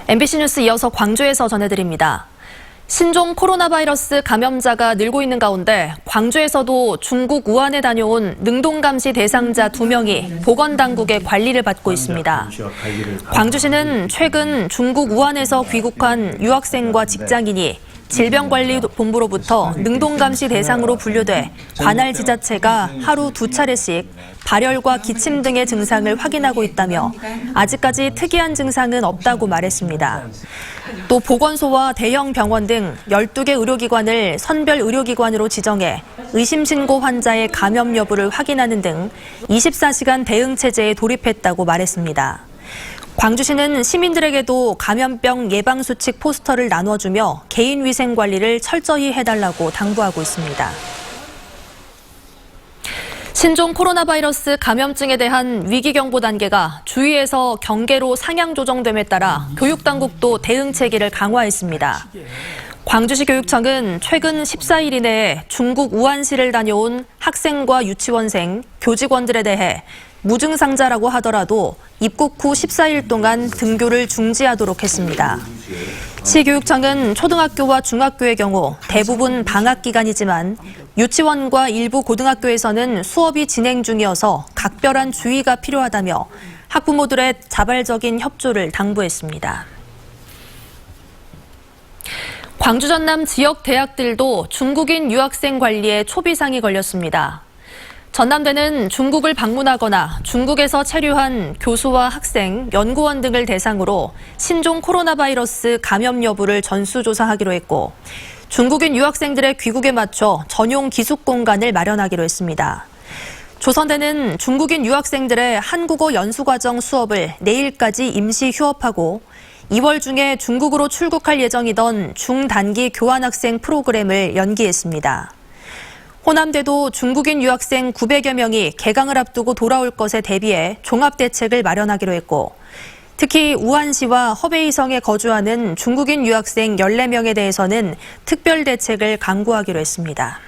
MBC 뉴스 이어서 광주에서 전해드립니다. 신종 코로나 바이러스 감염자가 늘고 있는 가운데 광주에서도 중국 우한에 다녀온 능동감시 대상자 2명이 보건당국의 관리를 받고 있습니다. 광주시는 최근 중국 우한에서 귀국한 유학생과 직장인이 질병관리본부로부터 능동감시 대상으로 분류돼 관할 지자체가 하루 2차례씩 발열과 기침 등의 증상을 확인하고 있다며 아직까지 특이한 증상은 없다고 말했습니다. 또 보건소와 대형 병원 등 12개 의료기관을 선별 의료기관으로 지정해 의심신고 환자의 감염 여부를 확인하는 등 24시간 대응체제에 돌입했다고 말했습니다. 광주시는 시민들에게도 감염병 예방수칙 포스터를 나눠주며 개인위생 관리를 철저히 해달라고 당부하고 있습니다. 신종 코로나 바이러스 감염증에 대한 위기경보 단계가 주의에서 경계로 상향 조정됨에 따라 교육당국도 대응 체계를 강화했습니다. 광주시 교육청은 최근 14일 이내에 중국 우한시를 다녀온 학생과 유치원생, 교직원들에 대해 무증상자라고 하더라도 입국 후 14일 동안 등교를 중지하도록 했습니다. 시교육청은 초등학교와 중학교의 경우 대부분 방학 기간이지만 유치원과 일부 고등학교에서는 수업이 진행 중이어서 각별한 주의가 필요하다며 학부모들의 자발적인 협조를 당부했습니다. 광주 전남 지역 대학들도 중국인 유학생 관리에 초비상이 걸렸습니다. 전남대는 중국을 방문하거나 중국에서 체류한 교수와 학생, 연구원 등을 대상으로 신종 코로나 바이러스 감염 여부를 전수조사하기로 했고 중국인 유학생들의 귀국에 맞춰 전용 기숙 공간을 마련하기로 했습니다. 조선대는 중국인 유학생들의 한국어 연수과정 수업을 내일까지 임시 휴업하고 2월 중에 중국으로 출국할 예정이던 중단기 교환학생 프로그램을 연기했습니다. 호남대도 중국인 유학생 900여 명이 개강을 앞두고 돌아올 것에 대비해 종합대책을 마련하기로 했고 특히 우한시와 허베이성에 거주하는 중국인 유학생 14명에 대해서는 특별대책을 강구하기로 했습니다.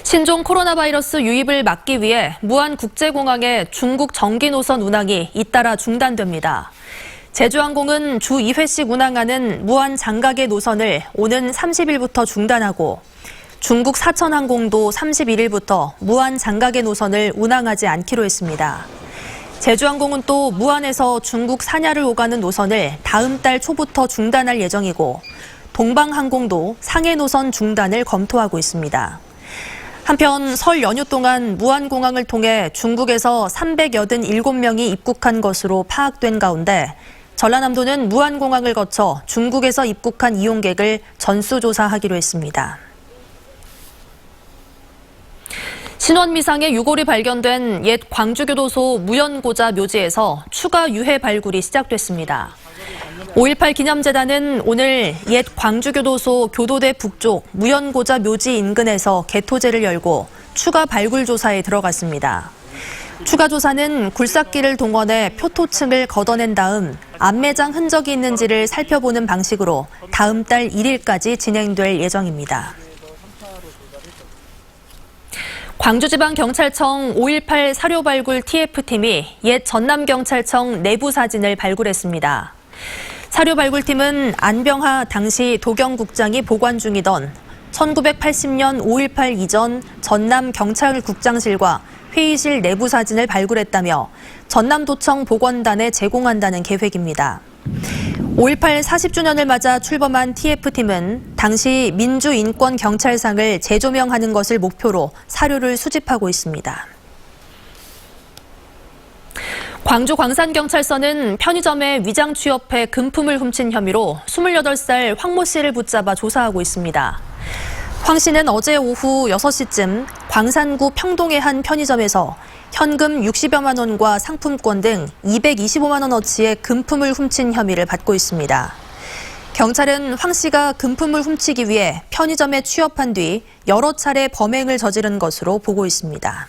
신종 코로나 바이러스 유입을 막기 위해 무안국제공항의 중국 정기 노선 운항이 잇따라 중단됩니다. 제주항공은 주 2회씩 운항하는 무안 장각의 노선을 오는 30일부터 중단하고 중국 사천항공도 31일부터 무안 장각의 노선을 운항하지 않기로 했습니다. 제주항공은 또 무안에서 중국 사냐를 오가는 노선을 다음 달 초부터 중단할 예정이고 동방항공도 상해 노선 중단을 검토하고 있습니다. 한편 설 연휴 동안 무안공항을 통해 중국에서 387명이 입국한 것으로 파악된 가운데 전라남도는 무안공항을 거쳐 중국에서 입국한 이용객을 전수조사하기로 했습니다. 신원미상의 유골이 발견된 옛 광주교도소 무연고자 묘지에서 추가 유해 발굴이 시작됐습니다. 5.18 기념재단은 오늘 옛 광주교도소 교도대 북쪽 무연고자 묘지 인근에서 개토제를 열고 추가 발굴 조사에 들어갔습니다. 추가 조사는 굴삭기를 동원해 표토층을 걷어낸 다음 암매장 흔적이 있는지를 살펴보는 방식으로 다음 달 1일까지 진행될 예정입니다. 광주지방경찰청 5.18 사료발굴 TF팀이 옛 전남경찰청 내부 사진을 발굴했습니다. 사료발굴팀은 안병하 당시 도경국장이 보관 중이던 1980년 5.18 이전 전남경찰국장실과 회의실 내부 사진을 발굴했다며 전남도청 보건단에 제공한다는 계획입니다. 5.18 40주년을 맞아 출범한 TF팀은 당시 민주인권경찰상을 재조명하는 것을 목표로 사료를 수집하고 있습니다. 광주 광산경찰서는 편의점에 위장 취업해 금품을 훔친 혐의로 28살 황모 씨를 붙잡아 조사하고 있습니다. 황 씨는 어제 오후 6시쯤 광산구 평동의 한 편의점에서 현금 60여만 원과 상품권 등 225만 원어치의 금품을 훔친 혐의를 받고 있습니다. 경찰은 황 씨가 금품을 훔치기 위해 편의점에 취업한 뒤 여러 차례 범행을 저지른 것으로 보고 있습니다.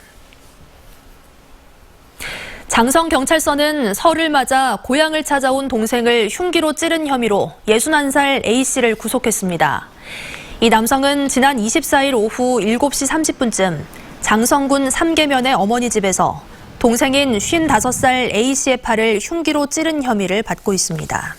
장성경찰서는 설을 맞아 고향을 찾아온 동생을 흉기로 찌른 혐의로 61살 A씨를 구속했습니다. 이 남성은 지난 24일 오후 7시 30분쯤 장성군 삼계면의 어머니 집에서 동생인 55살 A씨의 팔을 흉기로 찌른 혐의를 받고 있습니다.